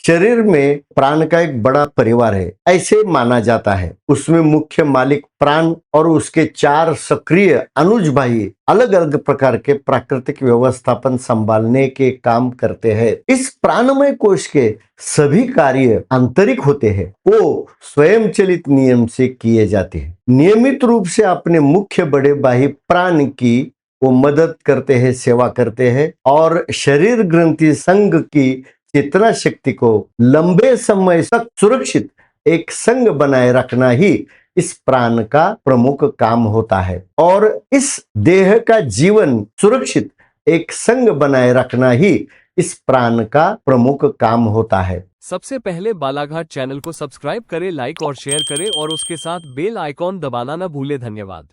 शरीर में प्राण का एक बड़ा परिवार है, ऐसे माना जाता है। उसमें मुख्य मालिक प्राण और उसके 4 सक्रिय अनुज भाई अलग अलग प्रकार के प्राकृतिक व्यवस्थापन संभालने के काम करते हैं। इस प्राणमय कोश के सभी कार्य आंतरिक होते हैं, वो स्वयं चलित नियम से किए जाते हैं। नियमित रूप से अपने मुख्य बड़े भाई प्राण की वो मदद करते हैं, सेवा करते हैं और शरीर ग्रंथि संघ की चेतना शक्ति को लंबे समय तक सुरक्षित एक संग बनाए रखना ही इस प्राण का प्रमुख काम होता है। और इस देह का जीवन सुरक्षित एक संग बनाए रखना ही इस प्राण का प्रमुख काम होता है। सबसे पहले बालाघाट चैनल को सब्सक्राइब करें, लाइक और शेयर करें और उसके साथ बेल आइकॉन दबाना न भूलें। धन्यवाद।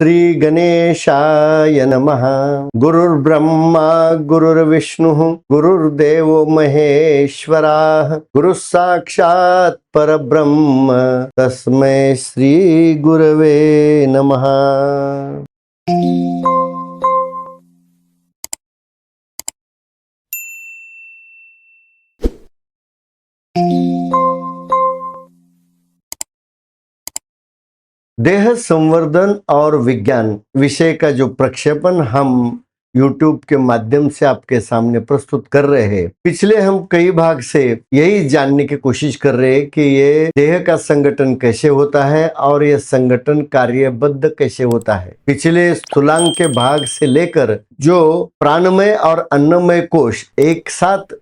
श्री गणेशाय नमः। गुरुर्ब्रह्मा गुरुर्विष्णु गुरुर्देवो महेश्वराः गुरुः साक्षात् परब्रह्म तस्मै श्री गुरवे नमः। देह संवर्धन और विज्ञान विषय का जो प्रक्षेपण हम YouTube के माध्यम से आपके सामने प्रस्तुत कर रहे हैं, पिछले हम कई भाग से यही जानने की कोशिश कर रहे हैं कि ये देह का संगठन कैसे होता है और ये संगठन कार्यबद्ध कैसे होता है। पिछले स्थूलांग के भाग से लेकर जो प्राणमय और अन्नमय कोश एक साथ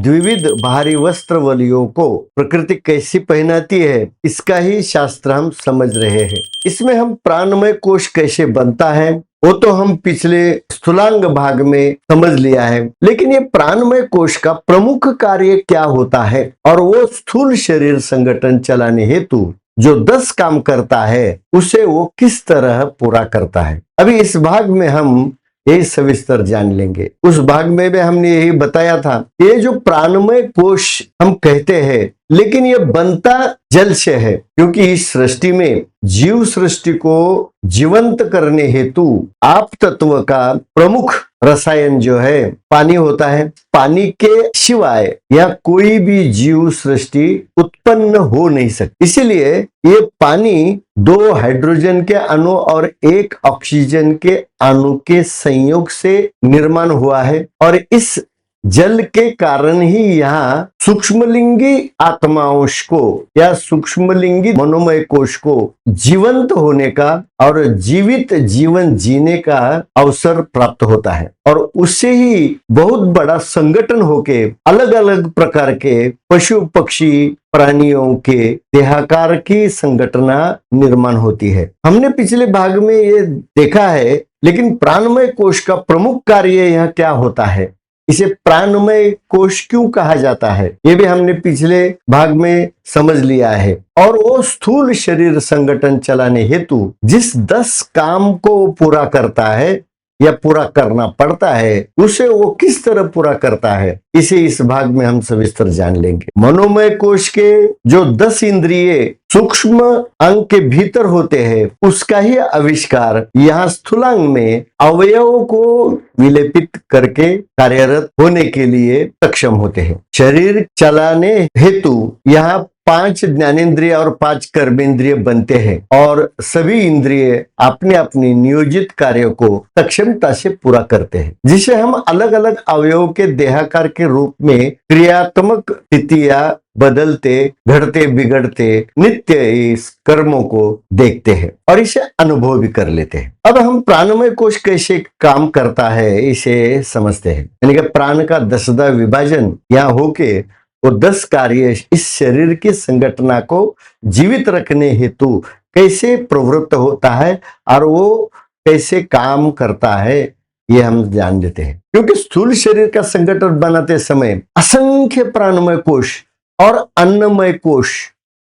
द्विविध भारी वस्त्रवलियों को प्रकृति कैसी पहनाती है, इसका ही शास्त्र हम समझ रहे हैं। इसमें हम प्राणमय कोश कैसे बनता है वो तो हम पिछले स्थूलांग भाग में समझ लिया है, लेकिन ये प्राणमय कोश का प्रमुख कार्य क्या होता है और वो स्थूल शरीर संगठन चलाने हेतु जो 10 काम करता है उसे वो किस तरह पूरा करता है, अभी इस भाग में हम यही सविस्तर जान लेंगे। उस भाग में भी हमने यही बताया था, ये जो प्राणमय कोश हम कहते हैं, लेकिन ये बनता जल से है, क्योंकि इस सृष्टि में जीव सृष्टि को जीवंत करने हेतु आप तत्व का प्रमुख रसायन जो है पानी होता है। पानी के सिवाय या कोई भी जीव सृष्टि उत्पन्न हो नहीं सकती। इसीलिए ये पानी 2 हाइड्रोजन के अणु और 1 ऑक्सीजन के अणु के संयोग से निर्माण हुआ है और इस जल के कारण ही यहाँ सूक्ष्मलिंगी आत्मांश को या सूक्ष्मलिंगी मनोमय कोश को जीवंत होने का और जीवित जीवन जीने का अवसर प्राप्त होता है और उससे ही बहुत बड़ा संगठन होके अलग अलग प्रकार के पशु पक्षी प्राणियों के देहाकार की संगठना निर्माण होती है। हमने पिछले भाग में ये देखा है, लेकिन प्राणमय कोश का प्रमुख कार्य यहाँ क्या होता है, इसे प्राणमय कोश क्यों कहा जाता है, ये भी हमने पिछले भाग में समझ लिया है। और वो स्थूल शरीर संगठन चलाने हेतु जिस 10 काम को पूरा करता है या पूरा करना पड़ता है, उसे वो किस तरह पूरा करता है, इसे इस भाग में हम सविस्तर जान लेंगे। मनोमय कोश के जो 10 इंद्रिय सूक्ष्म अंग के भीतर होते हैं, उसका ही आविष्कार यहाँ स्थूलांग में अवयवों को विलेपित करके कार्यरत होने के लिए सक्षम होते हैं। शरीर चलाने हेतु यहाँ 5 ज्ञानेंद्रिय और 5 कर्मेंद्रिय बनते हैं और सभी इंद्रिय अपने अपने नियोजित कार्य को सक्षमता से पूरा करते हैं, जिसे हम अलग अलग अवयवों के देहाकार के रूप में क्रियात्मक स्थितियां बदलते घटते बिगड़ते नित्य इस कर्मों को देखते हैं और इसे अनुभव भी कर लेते हैं। अब हम प्राणमय कोश कैसे काम करता है इसे समझते हैं। यानी कि प्राण का 10वां विभाजन यहाँ होके वो 10 कार्य इस शरीर की संगठना को जीवित रखने हेतु कैसे प्रवृत्त होता है और वो कैसे काम करता है, ये हम जान लेते हैं। क्योंकि स्थूल शरीर का संगठन बनाते समय असंख्य प्राणमय कोश और अन्नमय कोश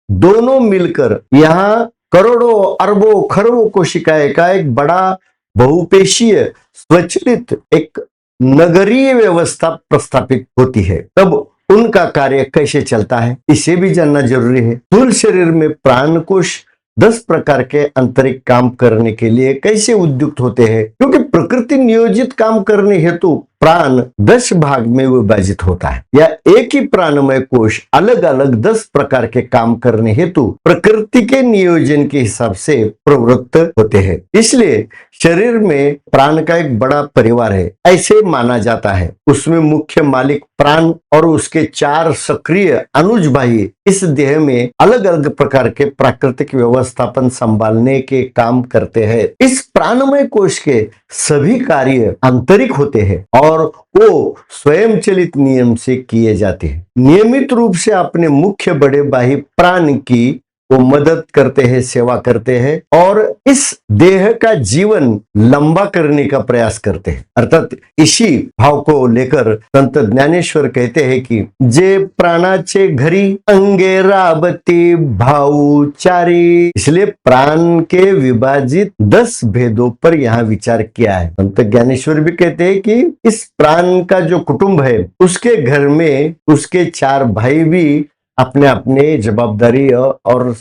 दोनों मिलकर यहाँ करोड़ों अरबों खरबों कोशिकाएं का एक बड़ा बहुपेशीय स्वचालित एक नगरीय व्यवस्था प्रस्थापित होती है। तब उनका कार्य कैसे चलता है, इसे भी जानना जरूरी है। स्थूल शरीर में प्राण कोश 10 प्रकार के आंतरिक काम करने के लिए कैसे उद्युक्त होते हैं, क्योंकि प्रकृति नियोजित काम करने हेतु प्राण 10 भाग में विभाजित होता है, या एक ही प्राणमय कोश अलग अलग 10 प्रकार के काम करने हेतु प्रकृति के नियोजन के हिसाब से प्रवृत्त होते हैं। इसलिए शरीर में प्राण का एक बड़ा परिवार है, ऐसे माना जाता है। उसमें मुख्य मालिक प्राण और उसके 4 सक्रिय अनुज भाई इस देह में अलग अलग प्रकार के प्राकृतिक व्यवस्थापन संभालने के काम करते हैं। इस प्राणमय कोश के सभी कार्य आंतरिक होते हैं और वो स्वयं चलित नियम से किए जाते हैं। नियमित रूप से अपने मुख्य बड़े भाई प्राण की वो मदद करते हैं, सेवा करते हैं और इस देह का जीवन लंबा करने का प्रयास करते हैं। अर्थात इसी भाव को लेकर संत ज्ञानेश्वर कहते हैं कि जे प्राणाचे घरी अंगे राबती भाऊ चारी। इसलिए प्राण के विभाजित 10 भेदों पर यहाँ विचार किया है। संत ज्ञानेश्वर भी कहते हैं कि इस प्राण का जो कुटुंब है उसके घर में उसके 4 भाई भी अपने अपने जवाबदारी और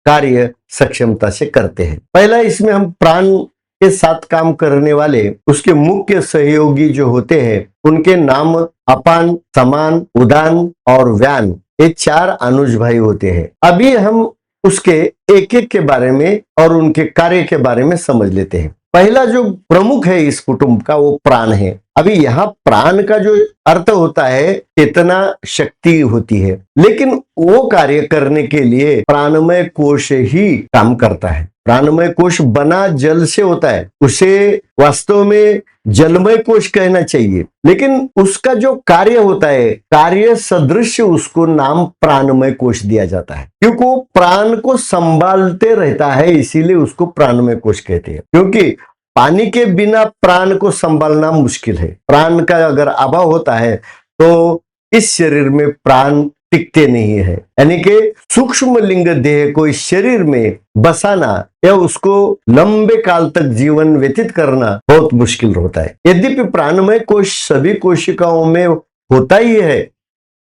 कार्य सक्षमता से करते हैं। पहला, इसमें हम प्राण के साथ काम करने वाले उसके मुख्य सहयोगी जो होते हैं उनके नाम अपान, समान, उदान और व्यान, ये 4 अनुज भाई होते हैं। अभी हम उसके एक एक के बारे में और उनके कार्य के बारे में समझ लेते हैं। पहला जो प्रमुख है इस कुटुंब का वो प्राण है। अभी यहाँ प्राण का जो अर्थ होता है चेतना शक्ति होती है, लेकिन वो कार्य करने के लिए प्राणमय कोश ही काम करता है। प्राणमय कोश बना जल से होता है, उसे वास्तव में जलमय कोश कहना चाहिए, लेकिन उसका जो कार्य होता है कार्य सदृश उसको नाम प्राणमय कोश दिया जाता है, क्योंकि वो प्राण को संभालते रहता है, इसीलिए उसको प्राणमय कोश कहते हैं। क्योंकि पानी के बिना प्राण को संभालना मुश्किल है। प्राण का अगर अभाव होता है तो इस शरीर में प्राण टिकते नहीं है। यानी कि सूक्ष्म लिंग देह को इस शरीर में बसाना या उसको लंबे काल तक जीवन व्यतीत करना बहुत मुश्किल होता है। यद्यपि प्राणमय कोश सभी कोशिकाओं में होता ही है,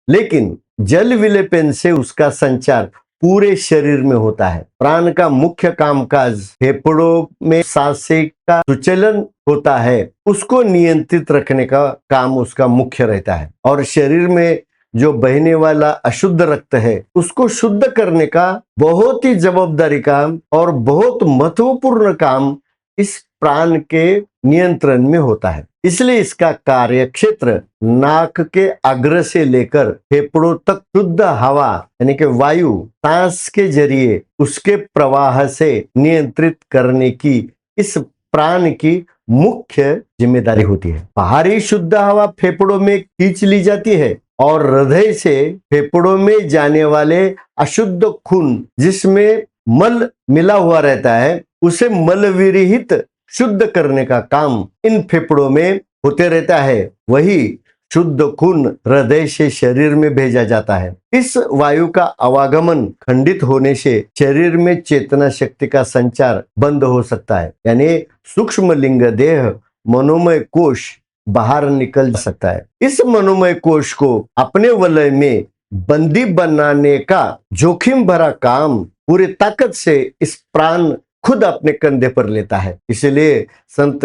लेकिन जल विलेपन से उसका संचार पूरे शरीर में होता है। प्राण का मुख्य कामकाज फेफड़ों में सांस का सुचलन होता है, उसको नियंत्रित रखने का काम उसका मुख्य रहता है, और शरीर में जो बहने वाला अशुद्ध रक्त है उसको शुद्ध करने का बहुत ही जवाबदारी काम और बहुत महत्वपूर्ण काम इस प्राण के नियंत्रण में होता है। इसलिए इसका कार्य क्षेत्र नाक के अग्र से लेकर फेफड़ों तक शुद्ध हवा यानी कि वायु सांस के जरिए उसके प्रवाह से नियंत्रित करने की इस प्राण की मुख्य जिम्मेदारी होती है। बाहरी शुद्ध हवा फेफड़ों में खींच ली जाती है और हृदय से फेफड़ों में जाने वाले अशुद्ध खून जिसमें मल मिला हुआ रहता है उसे मल विरहित शुद्ध करने का काम इन फेफड़ों में होते रहता है। वही शुद्ध खून हृदय से शरीर में भेजा जाता है। इस वायु का आवागमन खंडित होने से शरीर में चेतना शक्ति का संचार बंद हो सकता है, यानी सूक्ष्म लिंग देह मनोमय कोश बाहर निकल सकता है। इस मनोमय कोश को अपने वलय में बंदी बनाने का जोखिम भरा काम पूरी ताकत से इस प्राण खुद अपने कंधे पर लेता है। इसलिए संत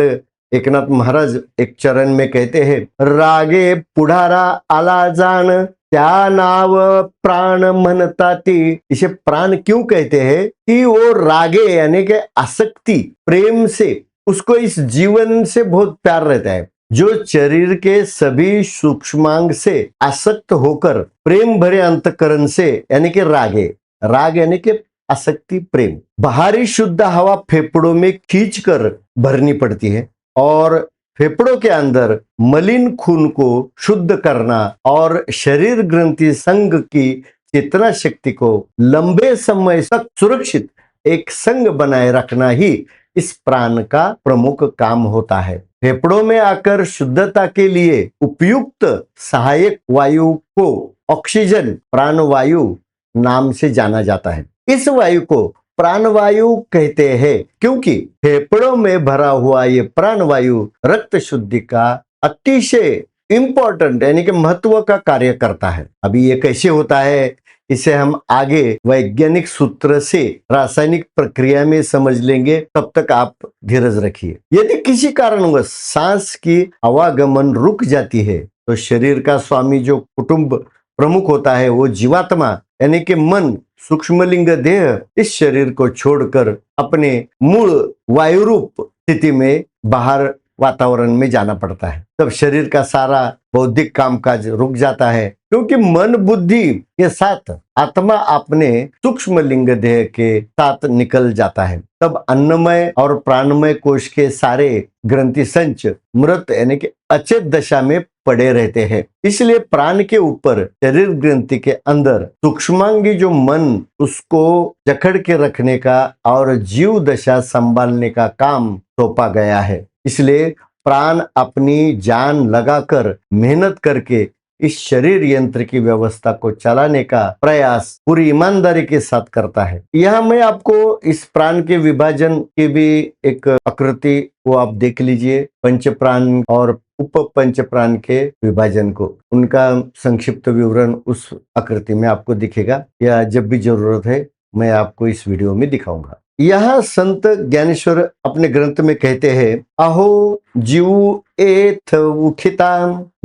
एकनाथ महाराज एक चरण में कहते हैं, रागे पुढारा आला जान त्या नाव प्राण म्हणताती। इसे प्राण क्यों कहते हैं कि वो रागे यानी कि आसक्ति प्रेम से उसको इस जीवन से बहुत प्यार रहता है। जो शरीर के सभी सूक्ष्मांग से आसक्त होकर प्रेम भरे अंतकरण से यानी कि राग यानी कि आसक्ति प्रेम बाहरी शुद्ध हवा फेफड़ों में खींचकर भरनी पड़ती है और फेफड़ों के अंदर मलिन खून को शुद्ध करना और शरीर ग्रंथि संघ की चेतना शक्ति को लंबे समय तक सुरक्षित एक संघ बनाए रखना ही इस प्राण का प्रमुख काम होता है। फेफड़ों में आकर शुद्धता के लिए उपयुक्त सहायक वायु को ऑक्सीजन प्राणवायु नाम से जाना जाता है। इस वायु को प्राणवायु कहते हैं क्योंकि फेफड़ों में भरा हुआ ये प्राणवायु रक्त शुद्धि का अतिशय इंपॉर्टेंट यानी कि महत्व का कार्य करता है। अभी ये कैसे होता है इसे हम आगे वैज्ञानिक सूत्र से रासायनिक प्रक्रिया में समझ लेंगे, तब तक आप धीरज रखिए। यदि किसी कारणवश सांस की आवागमन रुक जाती है तो शरीर का स्वामी जो कुटुंब प्रमुख होता है वो जीवात्मा यानी कि मन, सूक्ष्मलिंग देह इस शरीर को छोड़कर अपने मूल वायुरूप स्थिति में बाहर वातावरण में जाना पड़ता है। तब शरीर का सारा बौद्धिक कामकाज रुक जाता है, क्योंकि मन बुद्धि के साथ आत्मा अपने सूक्ष्म लिंग देह के साथ निकल जाता है। तब अन्नमय और प्राणमय कोश के सारे ग्रंथि संच मृत यानी कि अचेत दशा में पड़े रहते हैं। इसलिए प्राण के ऊपर शरीर ग्रंथि के अंदर सूक्ष्मांगी जो मन उसको जकड़ के रखने का और जीव दशा संभालने का काम सौंपा गया है। इसलिए प्राण अपनी जान लगाकर मेहनत करके इस शरीर यंत्र की व्यवस्था को चलाने का प्रयास पूरी ईमानदारी के साथ करता है। यहाँ मैं आपको इस प्राण के विभाजन की भी एक आकृति वो आप देख लीजिए, पंच प्राण और उप पंच प्राण के विभाजन को, उनका संक्षिप्त विवरण उस आकृति में आपको दिखेगा, या जब भी जरूरत है मैं आपको इस वीडियो में दिखाऊंगा। यहाँ संत ज्ञानेश्वर अपने ग्रंथ में कहते हैं, अहो जीव एथ उखिता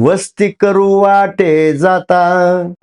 वस्ती करू वाटे जाता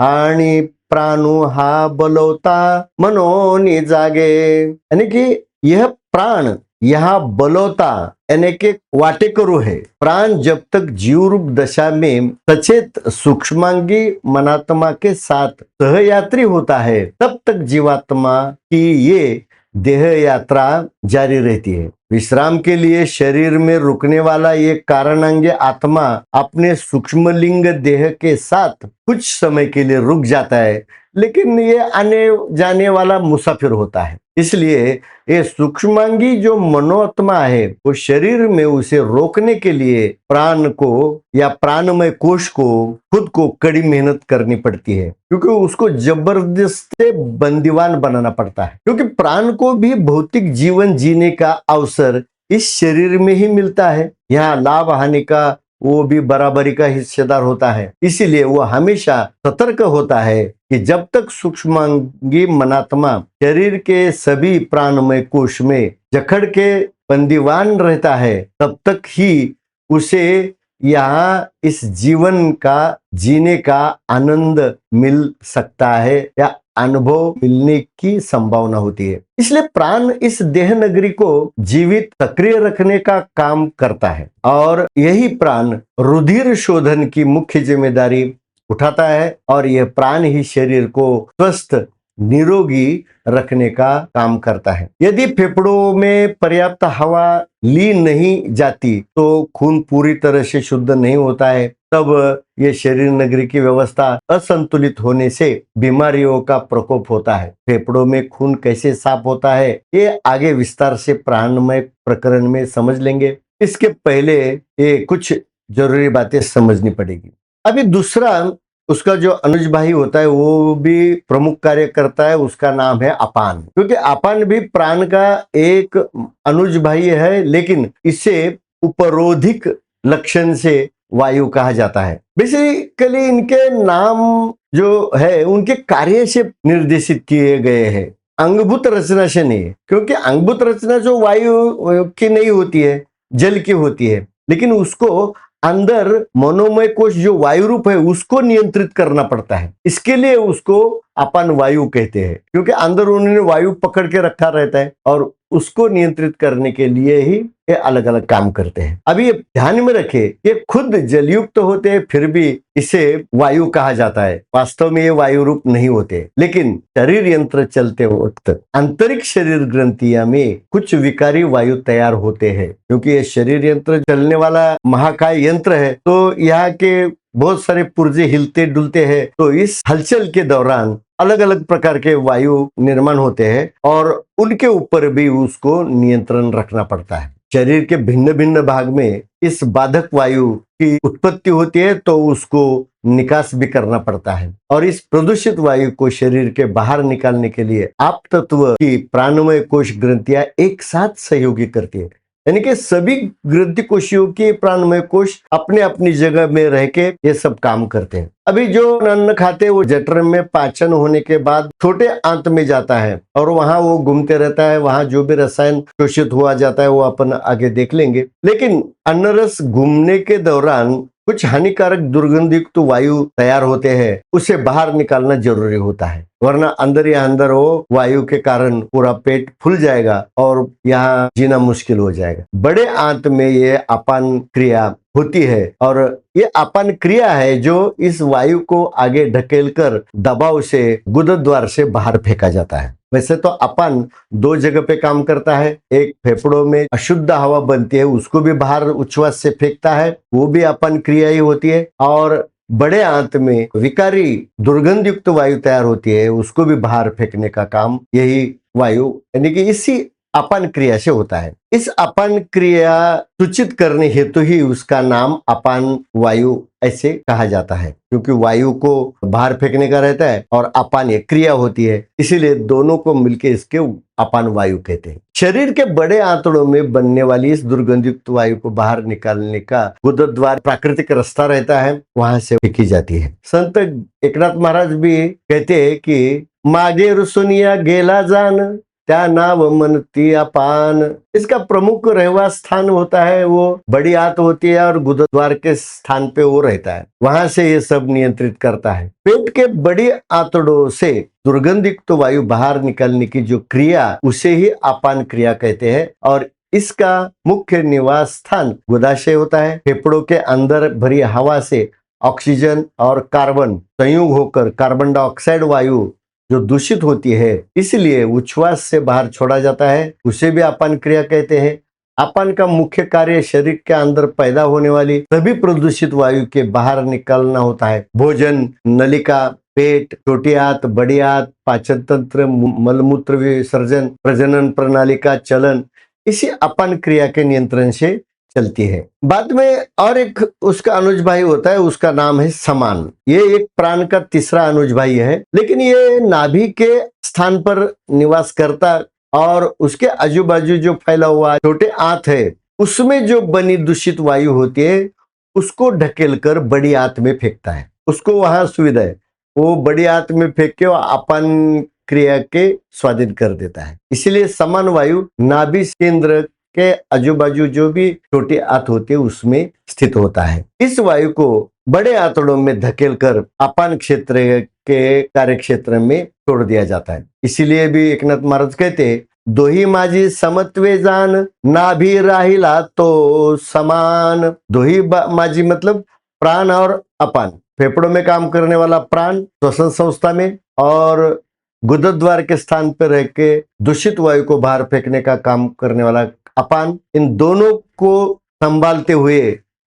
आणि प्राणु हा बलवता मनोनी जागे। यानी कि यह प्राण यहाँ बलवता यानी कि वाटेकरू है। प्राण जब तक जीव रूप दशा में सचेत सूक्ष्मांगी मनात्मा के साथ सहयात्री होता है, तब तक जीवात्मा की ये देह यात्रा जारी रहती है। विश्राम के लिए शरीर में रुकने वाला ये कारणांगी आत्मा अपने सूक्ष्म लिंग देह के साथ कुछ समय के लिए रुक जाता है, लेकिन ये आने जाने वाला मुसाफिर होता है। इसलिए ये सूक्ष्मांगी जो मनोआत्मा है वो शरीर में उसे रोकने के लिए प्राण को या प्राणमय कोश को खुद को कड़ी मेहनत करनी पड़ती है, क्योंकि उसको जबरदस्ती बंदीवान बनाना पड़ता है। क्योंकि प्राण को भी भौतिक जीवन जीने का अवसर इस शरीर में ही मिलता है। यहाँ लाभ हानि का वो भी बराबरी का हिस्सेदार होता है। इसीलिए वो हमेशा सतर्क होता है कि जब तक सूक्ष्मांगी मनात्मा शरीर के सभी प्राणमय कोश में जकड़ के बंदीवान रहता है, तब तक ही उसे यहाँ इस जीवन का जीने का आनंद मिल सकता है या अनुभव मिलने की संभावना होती है। इसलिए प्राण इस देह नगरी को जीवित सक्रिय रखने का काम करता है और यही प्राण रुधिर शोधन की मुख्य जिम्मेदारी उठाता है, और यह प्राण ही शरीर को स्वस्थ निरोगी रखने का काम करता है। यदि फेफड़ों में पर्याप्त हवा ली नहीं जाती तो खून पूरी तरह से शुद्ध नहीं होता है। तब ये शरीर नगरी की व्यवस्था असंतुलित होने से बीमारियों का प्रकोप होता है। फेफड़ों में खून कैसे साफ होता है ये आगे विस्तार से प्राणमय प्रकरण में समझ लेंगे। इसके पहले ये कुछ जरूरी बातें समझनी पड़ेगी। अभी दूसरा उसका जो अनुज भाई होता है वो भी प्रमुख कार्य करता है, उसका नाम है अपान। क्योंकि अपान भी प्राण का एक अनुज भाई है, लेकिन इसे उपरोधिक लक्षण से वायु कहा जाता है। बेसिकली इनके नाम जो है उनके कार्य से निर्देशित किए गए हैं, अंगभूत रचना से नहीं। क्योंकि अंगभूत रचना जो वायु की नहीं होती है, जल की होती है, लेकिन उसको अंदर मनोमय कोश जो वायु रूप है उसको नियंत्रित करना पड़ता है। इसके लिए उसको अपान वायु कहते हैं, क्योंकि अंदर उन्होंने वायु पकड़ के रखा रहता है और उसको नियंत्रित करने के लिए ही ये अलग अलग काम करते हैं। अभी ये ध्यान में रखे, ये खुद जलयुक्त होते हैं फिर भी इसे वायु कहा जाता है। वास्तव में ये वायु रूप नहीं होते, लेकिन शरीर यंत्र चलते वक्त आंतरिक शरीर ग्रंथियां में कुछ विकारी वायु तैयार होते हैं। क्योंकि ये शरीर यंत्र चलने वाला महाकाय यंत्र है, तो यहाँ के बहुत सारे पुर्जे हिलते डुलते हैं, तो इस हलचल के दौरान अलग अलग प्रकार के वायु निर्माण होते हैं और उनके ऊपर भी उसको नियंत्रण रखना पड़ता है। शरीर के भिन्न भिन्न भाग में इस बाधक वायु की उत्पत्ति होती है, तो उसको निकास भी करना पड़ता है। और इस प्रदूषित वायु को शरीर के बाहर निकालने के लिए आप तत्व की प्राणमय कोश ग्रंथियां एक साथ सहयोगी करती है। यानी कि सभी ग्रंथि कोशियों के प्राणमय कोश अपने अपनी जगह में रह के ये सब काम करते हैं। अभी जो अन्न खाते हैं वो जठर में पाचन होने के बाद छोटे आंत में जाता है और वहां वो घूमते रहता है। वहां जो भी रसायन शोषित हुआ जाता है वो अपन आगे देख लेंगे। लेकिन अन्न रस घूमने के दौरान कुछ हानिकारक दुर्गंधयुक्त वायु तैयार होते हैं, उसे बाहर निकालना जरूरी होता है, वरना अंदर या अंदर वो वायु के कारण पूरा पेट फूल जाएगा और यहाँ जीना मुश्किल हो जाएगा। बड़े आंत में ये अपान क्रिया होती है और ये अपान क्रिया है जो इस वायु को आगे ढकेलकर दबाव से गुदद्वार से बाहर फेंका जाता है। वैसे तो अपान दो जगह पे काम करता है। एक फेफड़ों में अशुद्ध हवा बनती है उसको भी बाहर उच्छ्वास से फेंकता है, वो भी अपान क्रिया ही होती है। और बड़े आंत में विकारी दुर्गंध युक्त वायु तैयार होती है उसको भी बाहर फेंकने का काम यही वायु यानी कि इसी अपान क्रिया से होता है। इस अपान क्रिया सूचित करने हेतु ही उसका नाम अपान वायु ऐसे कहा जाता है, क्योंकि वायु को बाहर फेंकने का रहता है और अपान ये क्रिया होती है, इसीलिए दोनों को मिलके इसके अपान वायु कहते हैं। शरीर के बड़े आंतड़ों में बनने वाली इस दुर्गंधयुक्त वायु को बाहर निकालने का गुदद्वार प्राकृतिक रास्ता रहता है, वहां से फेंकी जाती है। संत एकनाथ महाराज भी कहते हैं कि मागे रुसुनिया गेला जान त्या नाव मनती अपान। इसका प्रमुख रहवास स्थान होता है वो बड़ी आंत होती है और गुदद्वार के स्थान पे वो रहता है, वहां से ये सब नियंत्रित करता है। पेट के बड़ी आंतड़ों से दुर्गंधयुक्त वायु बाहर निकलने की जो क्रिया उसे ही अपान क्रिया कहते हैं और इसका मुख्य निवास स्थान गुदाशय होता है। फेफड़ों के अंदर भरी हवा से ऑक्सीजन और कार्बन संयोग होकर कार्बन डाइऑक्साइड वायु जो दूषित होती है इसलिए उच्छ्वास से बाहर छोड़ा जाता है, उसे भी अपान क्रिया कहते हैं। अपान का मुख्य कार्य शरीर के अंदर पैदा होने वाली सभी प्रदूषित वायु के बाहर निकालना होता है। भोजन, नलिका, पेट, छोटी आंत, बड़ी आंत, पाचन तंत्र, मलमूत्र विसर्जन, प्रजनन प्रणाली का चलन इसी अपान क्रिया के नियंत्रण से चलती है। बाद में और एक उसका अनुज भाई होता है, उसका नाम है समान। ये एक प्राण का तीसरा अनुज भाई है, लेकिन ये नाभि के स्थान पर निवास करता और उसके आजू बाजू जो फैला हुआ छोटे आंत है उसमें जो बनी दूषित वायु होती है उसको ढकेल कर बड़ी आंत में फेंकता है। उसको वहां सुविधा है, वो बड़ी आंत में फेंक के अपान क्रिया के स्वाधीन कर देता है। इसलिए समान वायु नाभि केंद्र के आजू बाजू जो भी छोटी आंत होती है उसमें स्थित होता है। इस वायु को बड़े आंतड़ों में धकेल कर अपान क्षेत्र के कार्य क्षेत्र में छोड़ दिया जाता है। इसीलिए भी एकनाथ महाराज कहते दोही माझी समत्वे जान नाभि राहिला तो समान। दोही माझी मतलब प्राण और अपान, फेफड़ों में काम करने वाला प्राण श्वसन संस्था में और गुदद्वार के स्थान पर रह के दूषित वायु को बाहर फेंकने का काम करने वाला अपान, इन दोनों को संभालते हुए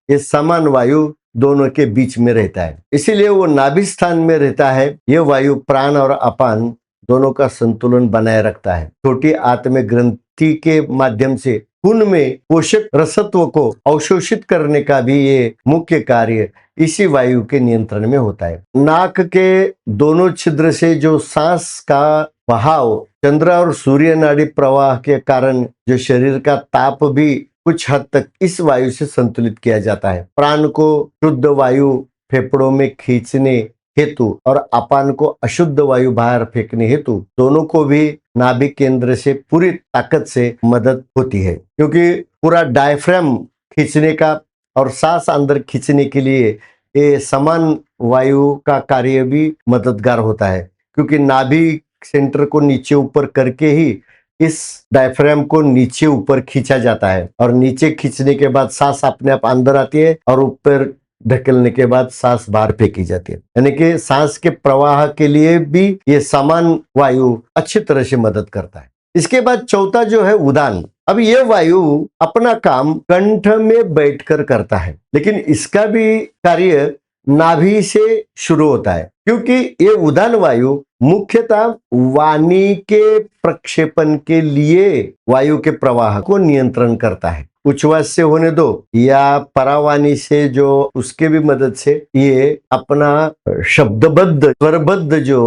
ये समान वायु दोनों के बीच में रहता है। इसीलिए वो नाभि स्थान में रहता है। ये वायु प्राण और अपान दोनों का संतुलन बनाए रखता है। छोटी आंत में ग्रंथि के माध्यम से खून में पोषक रसत्व को अवशोषित करने का भी ये मुख्य कार्य इसी वायु के नियंत्रण में होता है। नाक के दोनों छिद्र से जो सांस का बहाव चंद्र और सूर्य नाड़ी प्रवाह के कारण जो शरीर का ताप भी कुछ हद तक इस वायु से संतुलित किया जाता है। प्राण को शुद्ध वायु फेफड़ों में खींचने हेतु और अपान को अशुद्ध वायु बाहर फेंकने हेतु दोनों को भी नाभि केंद्र से पूरी ताकत से मदद होती है, क्योंकि पूरा डायफ्राम खींचने का और सांस अंदर खींचने के लिए ये समान वायु का कार्य भी मददगार होता है, क्योंकि नाभि सेंटर को नीचे ऊपर करके ही इस डायफ्राम को नीचे ऊपर खींचा जाता है और नीचे खींचने के बाद सांस अपने आप अंदर आती है और ऊपर ढकेलने के बाद सांस बाहर फेंकी जाती है। यानी कि सांस के प्रवाह के लिए भी ये समान वायु अच्छी तरह से मदद करता है। इसके बाद चौथा जो है उदान। अब ये वायु अपना काम कंठ में बैठकर करता है, लेकिन इसका भी कार्य नाभि से शुरू होता है, क्योंकि ये उदान वायु मुख्यतः वाणी के प्रक्षेपण के लिए वायु के प्रवाह को नियंत्रण करता है। उच्छ्वास से होने दो या परावाणी से जो उसके भी मदद से ये अपना शब्दबद्ध स्वरबद्ध जो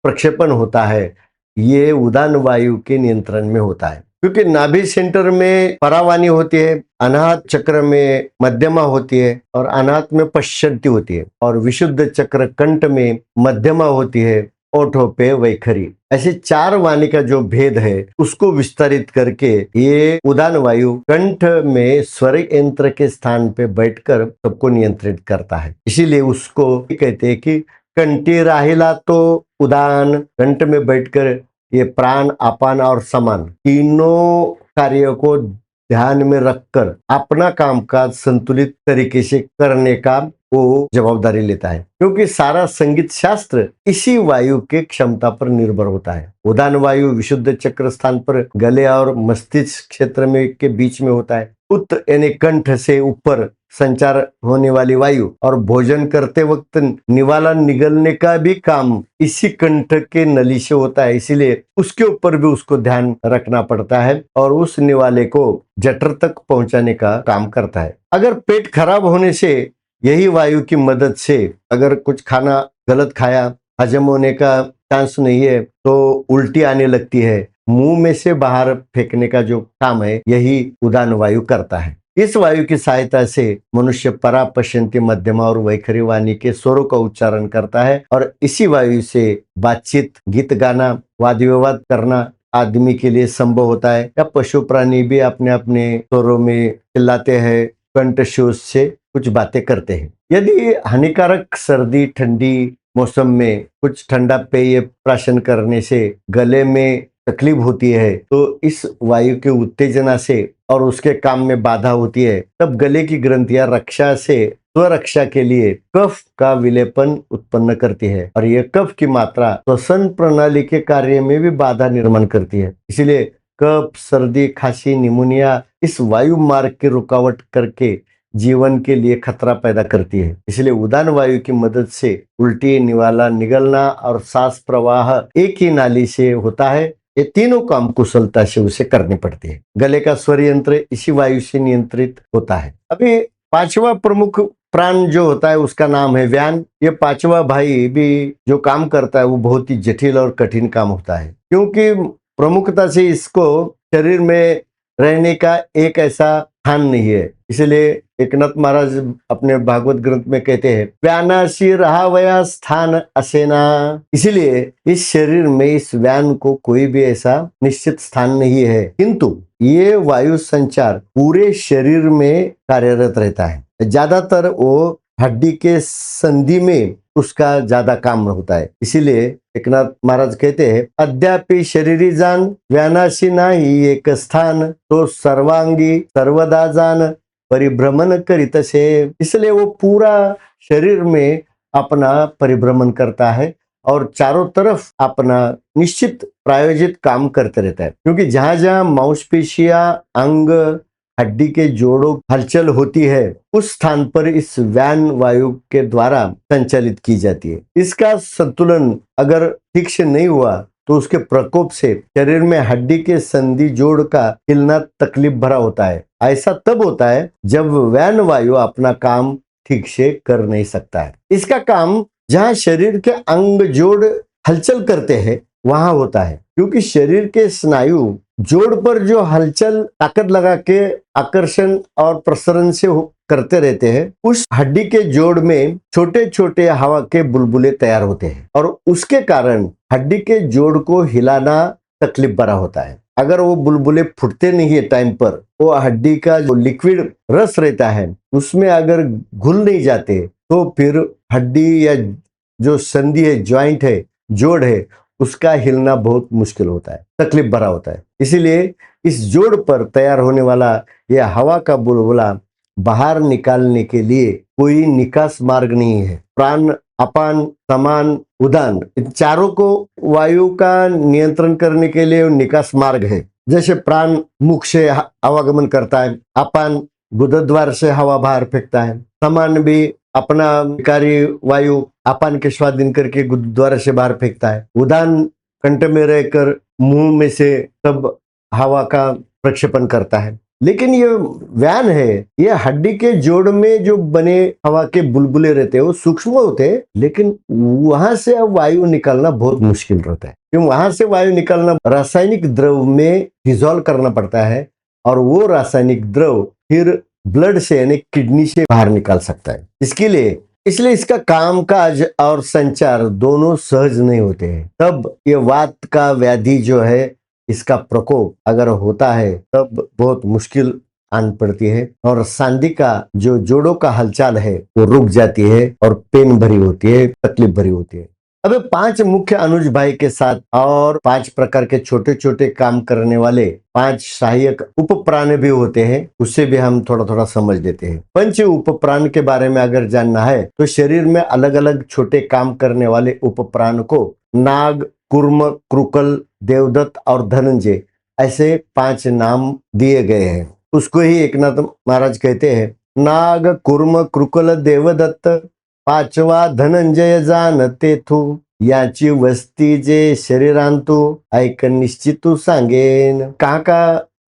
प्रक्षेपण होता है ये उदान वायु के नियंत्रण में होता है। क्योंकि नाभि सेंटर में परावानी होती है, अनाहत चक्र में मध्यमा होती है और अनाहत में पश्चंती होती है और विशुद्ध चक्र कंठ में मध्यमा होती है, ओठों पे वैखरी। ऐसे 4 वाणी का जो भेद है उसको विस्तारित करके ये उदान वायु कंठ में स्वर यंत्र के स्थान पे बैठकर सबको नियंत्रित करता है। इसीलिए उसको कहते हैं कि कंठी राहिला तो उदान, कंठ में बैठकर ये प्राण, अपान और समान तीनों कार्यों को ध्यान में रखकर अपना कामकाज संतुलित तरीके से करने का वो जवाबदारी लेता है, क्योंकि सारा संगीत शास्त्र इसी वायु के क्षमता पर निर्भर होता है। उदान वायु विशुद्ध चक्र स्थान पर गले और मस्तिष्क क्षेत्र में के बीच में होता है। उत यानी कंठ से ऊपर संचार होने वाली वायु और भोजन करते वक्त निवाला निगलने का भी काम इसी कंठ के नली से होता है, इसीलिए उसके ऊपर भी उसको ध्यान रखना पड़ता है और उस निवाले को जठर तक पहुंचाने का काम करता है। अगर पेट खराब होने से यही वायु की मदद से अगर कुछ खाना गलत खाया, हजम होने का चांस नहीं है तो उल्टी आने लगती है, मुंह में से बाहर फेंकने का जो काम है यही उदान वायु करता है। इस वायु की सहायता से मनुष्य परा, पश्चंती, मध्यमा और वैखरी वाणी के स्वरों का उच्चारण करता है और इसी वायु से बातचीत, गीत गाना, वाद विवाद करना आदमी के लिए संभव होता है। या पशु प्राणी भी अपने अपने स्वरों में चिल्लाते हैं, कंठ शोष से कुछ बातें करते हैं। यदि हानिकारक सर्दी ठंडी मौसम में कुछ ठंडा पेय प्राशन करने से गले में तकलीफ होती है तो इस वायु के उत्तेजना से और उसके काम में बाधा होती है, तब गले की ग्रंथियां रक्षा से स्वरक्षा के लिए कफ का विलेपन उत्पन्न करती है और यह कफ की मात्रा श्वसन प्रणाली के कार्य में भी बाधा निर्माण करती है। इसलिए कफ, सर्दी, खांसी, निमोनिया इस वायु मार्ग की रुकावट करके जीवन के लिए खतरा पैदा करती है। इसलिए उदान वायु की मदद से उल्टी, निवाला निगलना और सांस प्रवाह एक ही नाली से होता है। ये तीनों काम कुशलता से उसे करने पड़ते हैं। गले का स्वर यंत्र इसी वायु से नियंत्रित होता है। अभी 5वां प्रमुख प्राण जो होता है उसका नाम है व्यान। ये 5वां भाई भी जो काम करता है वो बहुत ही जटिल और कठिन काम होता है, क्योंकि प्रमुखता से इसको शरीर में रहने का एक ऐसा स्थान नहीं है। इसलिए एकनाथ महाराज अपने भागवत ग्रंथ में कहते हैं, व्यानाशी रहावया स्थान असेना। इसलिए इस शरीर में इस व्यान को कोई भी ऐसा निश्चित स्थान नहीं है, किंतु ये वायु संचार पूरे शरीर में कार्यरत रहता है। ज्यादातर वो हड्डी के संधि में उसका ज्यादा काम होता है। इसीलिए एकनाथ महाराज कहते हैं, अद्यापि शरीरी जान व्यानाशी नाही एक स्थान, तो सर्वांगी सर्वदा जान परिभ्रमण करित से। इसलिए वो पूरा शरीर में अपना परिभ्रमण करता है और चारों तरफ अपना निश्चित प्रायोजित काम करते रहता है, क्योंकि जहां जहां मांसपेशियां, अंग, हड्डी के जोड़ों हलचल होती है उस स्थान पर इस व्यान वायु के द्वारा संचालित की जाती है। इसका संतुलन अगर ठीक से नहीं हुआ तो उसके प्रकोप से शरीर में हड्डी के संधि जोड़ का हिलना तकलीफ भरा होता है। ऐसा तब होता है जब व्यान वायु अपना काम ठीक से कर नहीं सकता है। इसका काम जहां शरीर के अंग जोड़ हलचल करते हैं वहां होता है, क्योंकि शरीर के स्नायु जोड़ पर जो हलचल ताकत लगा के आकर्षण और प्रसरण से करते रहते हैं, उस हड्डी के जोड़ में छोटे छोटे हवा के बुलबुले तैयार होते हैं और उसके कारण हड्डी के जोड़ को हिलाना तकलीफ भरा होता है। अगर वो बुलबुले फूटते नहीं है टाइम पर, वो हड्डी का जो लिक्विड रस रहता है उसमें अगर घुल नहीं जाते तो फिर हड्डी या जो संधि है, ज्वाइंट है, जोड़ है, उसका हिलना बहुत मुश्किल होता है, तकलीफ भरा होता है। इसीलिए इस जोड़ पर तैयार होने वाला यह हवा का बुलबुला बाहर निकालने के लिए कोई निकास मार्ग नहीं है। प्राण, अपान, समान, उदान, इन चारों को वायु का नियंत्रण करने के लिए निकास मार्ग है। जैसे प्राण मुख से आवागमन करता है, अपान गुदद्वार से हवा बाहर फेंकता है, समान भी अपना विकारी वायु अपान के स्वाधीन करके गुदद्वार से बाहर फेंकता है, उदान कंठ में रहकर मुंह में से सब हवा का प्रक्षेपण करता है। लेकिन ये व्यान है, ये हड्डी के जोड़ में जो बने हवा के बुलबुले रहते हैं वो सूक्ष्म होते हैं, लेकिन वहां से अब वायु निकलना बहुत मुश्किल रहता है, क्योंकि वहां से वायु निकलना रासायनिक द्रव में डिजोल्व करना पड़ता है और वो रासायनिक द्रव फिर ब्लड से यानी किडनी से बाहर निकाल सकता है। इसलिए इसका कामकाज और संचार दोनों सहज नहीं होते हैं। तब ये वात का व्याधि जो है, इसका प्रकोप अगर होता है तब बहुत मुश्किल आन पड़ती है और सांधी का जो जोड़ों का हलचल है वो रुक जाती है और पेन भरी होती है, तकलीफ भरी होती है। अब 5 मुख्य अनुज भाई के साथ और 5 प्रकार के छोटे छोटे काम करने वाले 5 सहायक उपप्राण भी होते हैं, उससे भी हम थोड़ा थोड़ा समझ लेते हैं। पंच उपप्राण के बारे में अगर जानना है तो शरीर में अलग अलग छोटे काम करने वाले उपप्राण को नाग, कुर्म, क्रुकल, देवदत्त और धनंजय ऐसे 5 नाम दिए गए हैं। उसको ही एकनाथ महाराज कहते हैं, नाग, कुर्म, क्रुकल, देवदत्त, 5वा धनंजय जानते थू, याची वस्ती जे शरीरांतु ऐक निश्चित सांगेन। कहाँ का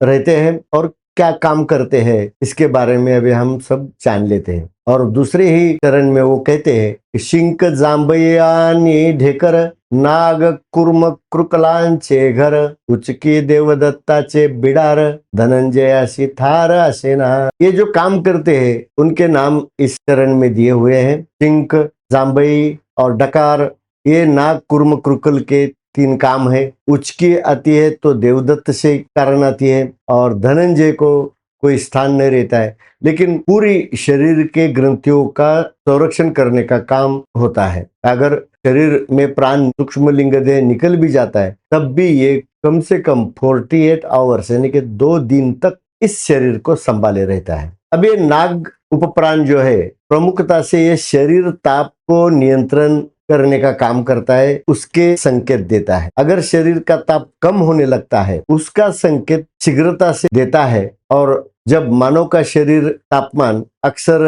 रहते हैं और क्या काम करते हैं, इसके बारे में अभी हम सब जान लेते हैं। और दूसरे ही चरण में वो कहते हैं, शिंक, जांबयानी ढेकर, नाग, कुर्म, कृकलांचे घर, उचकी देवदत्ताचे बिडार, धनंजयाशी थार असेना। ये जो काम करते हैं उनके नाम इस चरण में दिए हुए हैं। शिंक, जांबई और डकार, ये नाग, कुर्म, कृकल के 3 काम है। उचकी आती है तो देवदत्त से कारण आती है और धनंजय को कोई स्थान नहीं रहता है, लेकिन पूरी शरीर के ग्रंथियों का संरक्षण करने का काम होता है। अगर शरीर में प्राण सूक्ष्म लिंग देह निकल भी जाता है तब भी ये कम से कम 48 आवर्स यानी कि 2 दिन तक इस शरीर को संभाले रहता है। अब ये नाग उपप्राण जो है प्रमुखता से ये शरीर ताप को नियंत्रण करने का काम करता है, उसके संकेत देता है। अगर शरीर का ताप कम होने लगता है उसका संकेत शीघ्रता से देता है। और जब मानव का शरीर तापमान अक्सर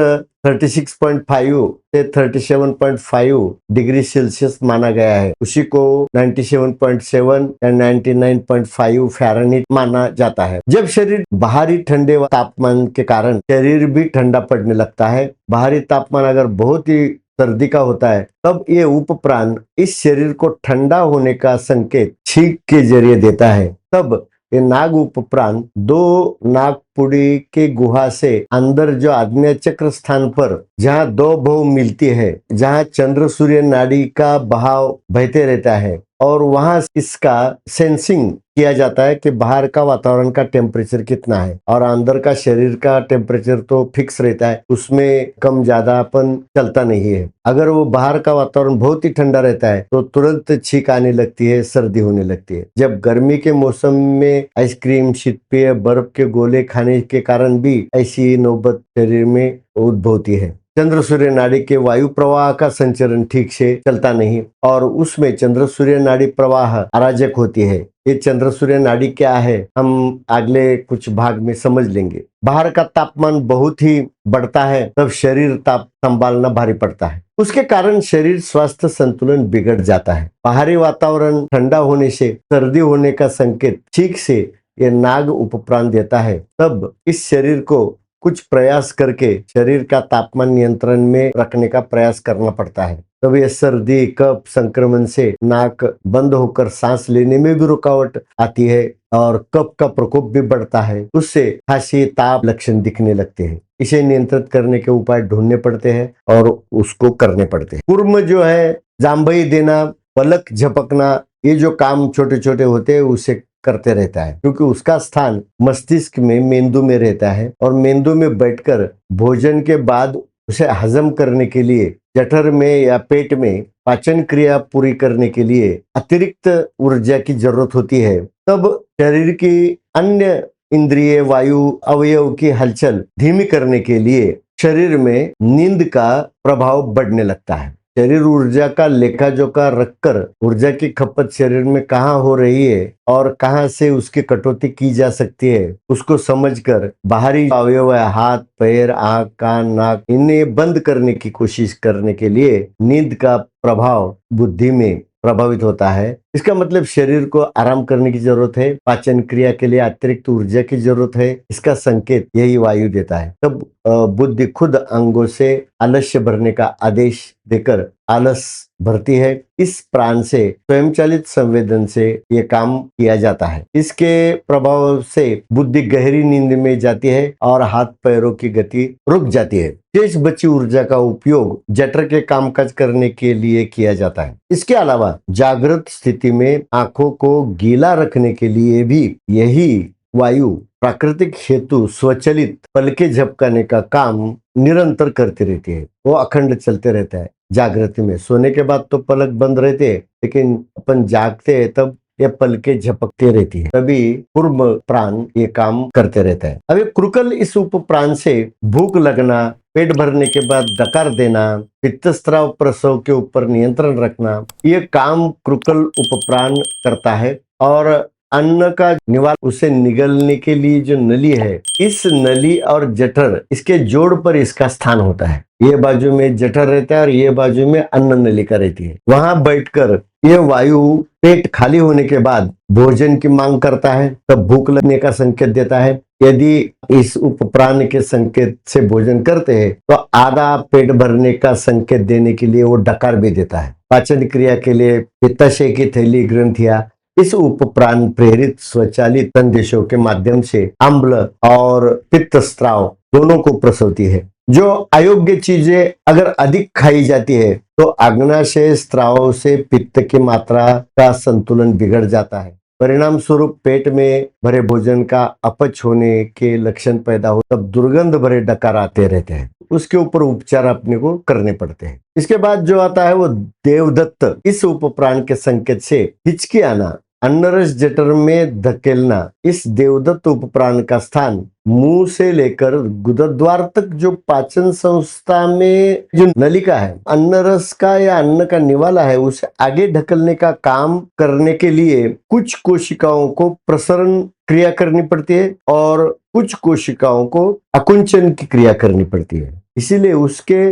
36.5 से 37.5 डिग्री सेल्सियस माना गया है, उसी को 97.7 या 99.5 फ़ारेनहीट माना जाता है। जब शरीर बाहरी ठंडे तापमान के कारण शरीर भी ठंडा पड़ने लगता है, बाहरी तापमान अगर बहुत ही सर्दी का होता है तब ये उपप्राण इस शरीर को ठंडा होने का संकेत छींक के जरिए देता है। तब ये नाग उपप्राण 2 नागपुड़ी के गुहा से अंदर जो आग्नेय चक्र स्थान पर जहाँ 2 भव मिलती है, जहाँ चंद्र सूर्य नाड़ी का बहाव बहते रहता है और वहां इसका सेंसिंग किया जाता है कि बाहर का वातावरण का टेम्परेचर कितना है और अंदर का शरीर का टेम्परेचर तो फिक्स रहता है, उसमें कम ज्यादापन चलता नहीं है। अगर वो बाहर का वातावरण बहुत ही ठंडा रहता है तो तुरंत छींक आने लगती है, सर्दी होने लगती है। जब गर्मी के मौसम में आइसक्रीम, शीतपेय, बर्फ के गोले खाने के कारण भी ऐसी नौबत शरीर में उद्भवती है। चंद्र सूर्य नाड़ी के वायु प्रवाह का संचरण ठीक से चलता नहीं और उसमें चंद्र सूर्य नाड़ी प्रवाह अराजक होती है। ये चंद्र सूर्य नाड़ी क्या है हम अगले कुछ भाग में समझ लेंगे। बाहर का तापमान बहुत ही बढ़ता है तब शरीर ताप संभालना भारी पड़ता है, उसके कारण शरीर स्वास्थ्य संतुलन बिगड़ जाता है। बाहरी वातावरण ठंडा होने से सर्दी होने का संकेत ठीक से ये नाग उपप्राण देता है। तब इस शरीर को कुछ प्रयास करके शरीर का तापमान नियंत्रण में रखने का प्रयास करना पड़ता है। तब ये सर्दी, कफ संक्रमण से नाक बंद होकर सांस लेने में भी रुकावट आती है और कफ का प्रकोप भी बढ़ता है, उससे खांसी, ताप लक्षण दिखने लगते हैं। इसे नियंत्रित करने के उपाय ढूंढने पड़ते हैं और उसको करने पड़ते हैं। कुर्म जो है, जांबई देना, पलक झपकना, ये जो काम छोटे छोटे होते हैं उसे करते रहता है, क्योंकि उसका स्थान मस्तिष्क में, मेंदु में रहता है और मेंदु में बैठकर भोजन के बाद उसे हजम करने के लिए जठर में या पेट में पाचन क्रिया पूरी करने के लिए अतिरिक्त ऊर्जा की जरूरत होती है। तब शरीर की अन्य इंद्रिय, वायु, अवयव की हलचल धीमी करने के लिए शरीर में नींद का प्रभाव बढ़ने लगता है। शरीर ऊर्जा का लेखा जोखा रखकर ऊर्जा की खपत शरीर में कहाँ हो रही है और कहाँ से उसकी कटौती की जा सकती है, उसको समझकर बाहरी अवयव, हाथ, पैर, आंख, कान, नाक, इन्हें बंद करने की कोशिश करने के लिए नींद का प्रभाव बुद्धि में प्रभावित होता है इसका मतलब शरीर को आराम करने की जरूरत है, पाचन क्रिया के लिए अतिरिक्त ऊर्जा की जरूरत है। इसका संकेत यही वायु देता है। तब बुद्धि खुद अंगों से आलस्य भरने का आदेश देकर आलस भरती है। इस प्राण से स्वयंचालित संवेदन से ये काम किया जाता है। इसके प्रभाव से बुद्धि गहरी नींद में जाती है और हाथ पैरों की गति रुक जाती है। शेष बची ऊर्जा का उपयोग जठर के कामकाज करने के लिए किया जाता है। इसके अलावा जागृत स्थिति में आंखों को गीला रखने के लिए भी यही वायु प्राकृतिक हेतु स्वचलित पलके झपकाने का काम निरंतर करती रहती है। वो अखंड चलते रहता है। जागृति में सोने के बाद तो पलक बंद रहते हैं, लेकिन अपन जागते हैं तब ये पलके झपकते रहती है, तभी कूर्म प्राण ये काम करते रहता है। अभी क्रुकल इस उप प्राण से भूख लगना, पेट भरने के बाद डकार देना, पित्तस्राव प्रसव के ऊपर नियंत्रण रखना, ये काम क्रुकल उपप्राण करता है। और अन्न का निवाल उसे निगलने के लिए जो नली है, इस नली और जठर इसके जोड़ पर इसका स्थान होता है। ये बाजू में जठर रहता है और ये बाजू में अन्न नलिका रहती है। वहां बैठकर ये वायु पेट खाली होने के बाद भोजन की मांग करता है, तब भूख लगने का संकेत देता है। यदि इस उपप्राण के संकेत से भोजन करते हैं तो आधा पेट भरने का संकेत देने के लिए वो डकार भी देता है। पाचन क्रिया के लिए पित्ताशय की थैली ग्रंथियां इस उपप्राण प्रेरित स्वचालित संदेशों के माध्यम से अम्ल और पित्त स्राव दोनों को प्रसवती है। जो अयोग्य चीजें अगर अधिक खाई जाती है तो अग्नाशय स्राव से पित्त की मात्रा का संतुलन बिगड़ जाता है। परिणाम स्वरूप पेट में भरे भोजन का अपच होने के लक्षण पैदा हो, तब दुर्गंध भरे डकार आते रहते हैं। उसके ऊपर उपचार अपने को करने पड़ते हैं। इसके बाद जो आता है वो देवदत्त। इस उपप्राण के संकेत से हिचकी आना, अन्नरस जठर में धकेलना, इस देवदत्त उपप्राण का स्थान मुंह से लेकर गुदद्वार तक जो पाचन संस्था में जो नलिका है, अन्नरस का या अन्न का निवाला है, उसे आगे ढकलने का काम करने के लिए कुछ कोशिकाओं को प्रसरण क्रिया करनी पड़ती है और कुछ कोशिकाओं को अकुंचन की क्रिया करनी पड़ती है। इसीलिए उसके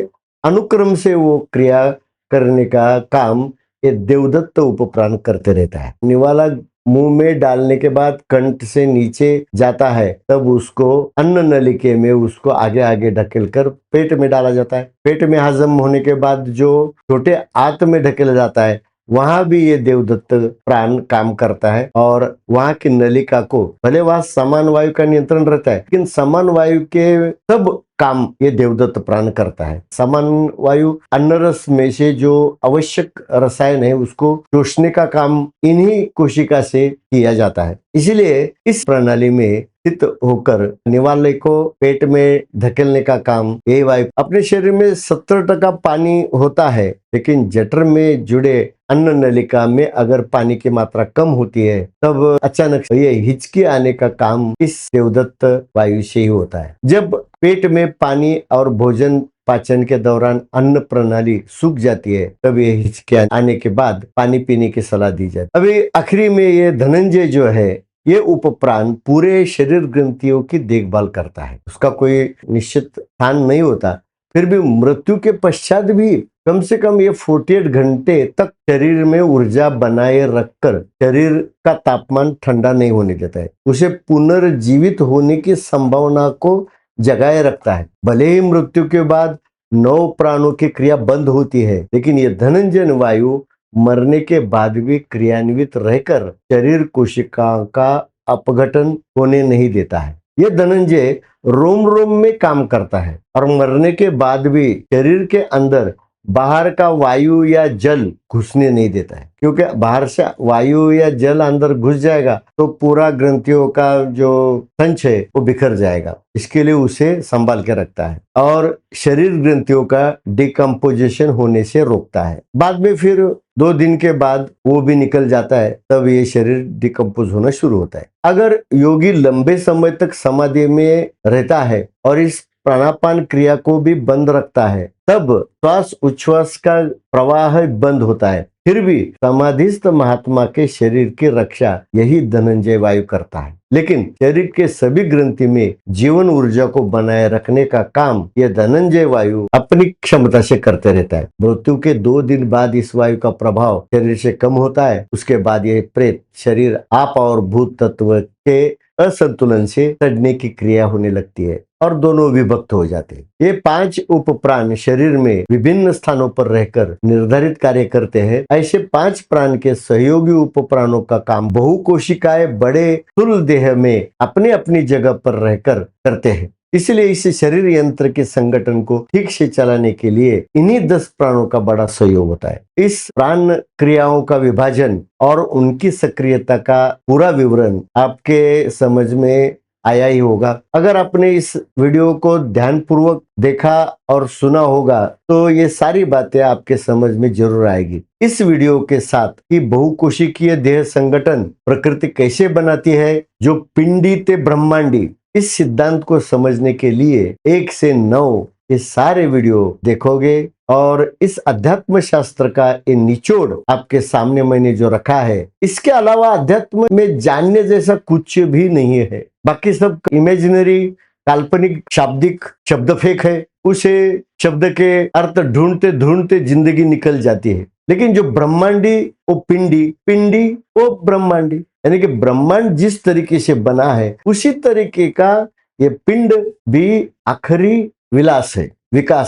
अनुक्रम से वो क्रिया करने का काम ये देवदत्त उपप्राण करते रहता है। निवाला मुंह में डालने के बाद कंठ से नीचे जाता है, तब उसको अन्न नलिके में उसको आगे आगे ढकेल कर पेट में डाला जाता है। पेट में हजम होने के बाद जो छोटे आंत में ढकेला जाता है, वहां भी ये देवदत्त प्राण काम करता है और वहां की नलिका को, भले वहां समान वायु का नियंत्रण रहता है, लेकिन समान वायु के सब काम ये देवदत्त प्राण करता है। समान वायु अन्नरस में से जो आवश्यक रसायन है उसको शोषने का काम इन्हीं कोशिका से किया जाता है। इसीलिए इस प्रणाली में स्थित होकर निवाले को पेट में धकेलने का काम ये वायु। अपने शरीर में 70% पानी होता है, लेकिन जठर में जुड़े अन्न नलिका में अगर पानी की मात्रा कम होती है, तब अचानक ये हिचकी आने का काम इस देवदत्त वायु से ही होता है। जब पेट में पानी और भोजन पाचन के दौरान अन्न प्रणाली सूख जाती है, तब ये हिचकी आने के बाद पानी पीने की सलाह दी जाती है। अभी आखिरी में ये धनंजय जो है, ये उपप्राण पूरे शरीर ग्रंथियों की देखभाल करता है। उसका कोई निश्चित स्थान नहीं होता, फिर भी मृत्यु के पश्चात भी कम से कम ये 48 घंटे तक शरीर में ऊर्जा बनाए रखकर शरीर का तापमान ठंडा नहीं होने देता है। उसे पुनर्जीवित होने की संभावना को जगाए रखता है। भले ही मृत्यु के बाद 9 प्राणों की क्रिया बंद होती है, लेकिन ये धनंजय वायु मरने के बाद भी क्रियान्वित रहकर शरीर कोशिकाओं का अपघटन होने नहीं देता है। ये धनंजय रोम रोम में काम करता है और मरने के बाद भी शरीर के अंदर बाहर का वायु या जल घुसने नहीं देता है, क्योंकि बाहर से वायु या जल अंदर घुस जाएगा तो पूरा ग्रंथियों का जो संच है वो बिखर जाएगा। इसके लिए उसे संभाल के रखता है और शरीर ग्रंथियों का डिकम्पोजिशन होने से रोकता है। बाद में फिर 2 दिन के बाद वो भी निकल जाता है, तब ये शरीर डिकम्पोज होना शुरू होता है। अगर योगी लंबे समय तक समाधि में रहता है और इस प्राणापान क्रिया को भी बंद रखता है, तब श्वास उच्छ्वास का प्रवाह बंद होता है। फिर भी समाधिस्थ महात्मा के शरीर की रक्षा यही धनंजय वायु करता है। लेकिन शरीर के सभी ग्रंथि में जीवन ऊर्जा को बनाए रखने का काम यह धनंजय वायु अपनी क्षमता से करते रहता है। मृत्यु के 2 दिन बाद इस वायु का प्रभाव शरीर से कम होता है। उसके बाद यह प्रेत शरीर आप और भूत तत्व के असंतुलन से सड़ने की क्रिया होने लगती है और दोनों विभक्त हो जाते हैं। ये 5 उप प्राण शरीर में विभिन्न स्थानों पर रहकर निर्धारित कार्य करते हैं। ऐसे 5 प्राण के सहयोगी उप प्राणों का काम बहुकोशिकाएं बड़े स्थूल देह में अपनी अपनी जगह पर रहकर करते हैं। इसलिए इस शरीर यंत्र के संगठन को ठीक से चलाने के लिए इन्हीं 10 प्राणों का बड़ा सहयोग होता है। इस प्राण क्रियाओं का विभाजन और उनकी सक्रियता का पूरा विवरण आपके समझ में आया ही होगा। अगर आपने इस वीडियो को ध्यानपूर्वक देखा और सुना होगा तो ये सारी बातें आपके समझ में जरूर आएगी। इस वीडियो के साथ कि बहुकोशिकीय देह संगठन प्रकृति कैसे बनाती है, जो पिंडी ते ब्रह्मांडी, इस सिद्धांत को समझने के लिए 1 से 9 ये सारे वीडियो देखोगे और इस अध्यात्म शास्त्र का ये निचोड़ आपके सामने मैंने जो रखा है, इसके अलावा अध्यात्म में जानने जैसा कुछ भी नहीं है। बाकी सब इमेजिनरी, काल्पनिक, शाब्दिक शब्द फेंक है। उसे शब्द के अर्थ ढूंढते ढूंढते जिंदगी निकल जाती है। लेकिन जो ब्रह्मांडी वो पिंडी, पिंडी वो ब्रह्मांडी, यानी कि ब्रह्मांड जिस तरीके से बना है उसी तरीके का ये पिंड भी आखिरी विकास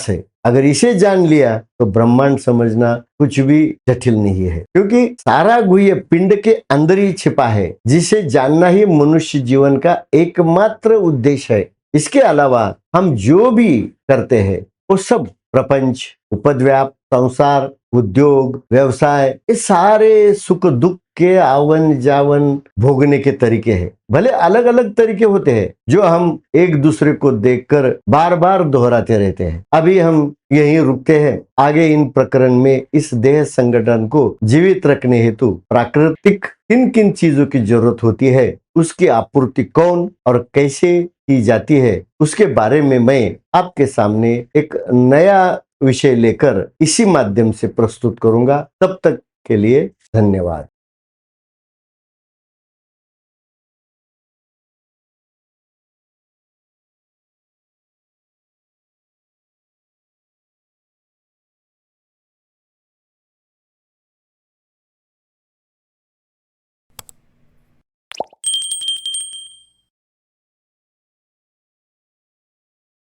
है। अगर इसे जान लिया तो ब्रह्मांड समझना कुछ भी जटिल नहीं है, क्योंकि सारा गुह्य पिंड के अंदर ही छिपा है, जिसे जानना ही मनुष्य जीवन का एकमात्र उद्देश्य है। इसके अलावा हम जो भी करते हैं वो सब प्रपंच, उपद्व्याप, संसार, उद्योग, व्यवसाय, ये सारे सुख दुख के आवन जावन भोगने के तरीके हैं। भले अलग अलग तरीके होते हैं जो हम एक दूसरे को देखकर बार बार दोहराते रहते हैं। अभी हम यहीं रुकते हैं। आगे इन प्रकरण में इस देह संगठन को जीवित रखने हेतु प्राकृतिक किन किन चीजों की जरूरत होती है, उसकी आपूर्ति कौन और कैसे की जाती है, उसके बारे में मैं आपके सामने एक नया विषय लेकर इसी माध्यम से प्रस्तुत करूंगा। तब तक के लिए धन्यवाद।